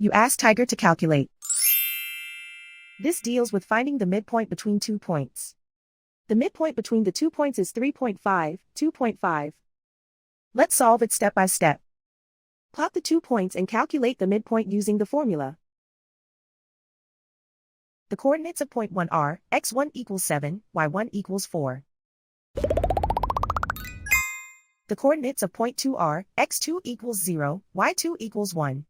You ask Tiger to calculate. This deals with finding the midpoint between 2 points. The midpoint between the 2 points is 3.5, 2.5. Let's solve it step by step. Plot the 2 points and calculate the midpoint using the formula. The coordinates of point 1 are x1 equals 7, y1 equals 4. The coordinates of point 2 are x2 equals 0, y2 equals 1.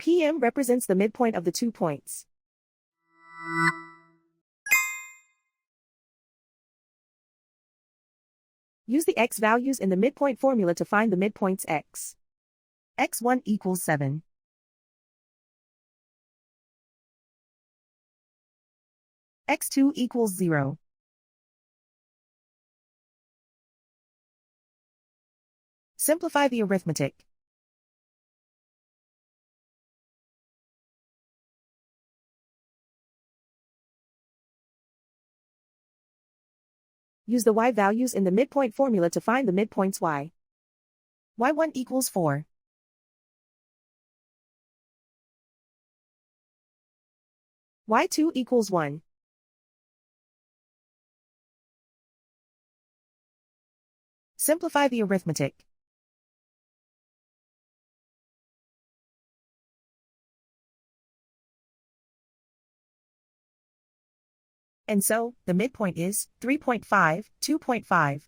PM represents the midpoint of the 2 points. Use the x values in the midpoint formula to find the midpoints x. x1 equals 7. x2 equals 0. Simplify the arithmetic. Use the y values in the midpoint formula to find the midpoints y. y1 equals 4. y2 equals 1. Simplify the arithmetic. And so, the midpoint is 3.5, 2.5.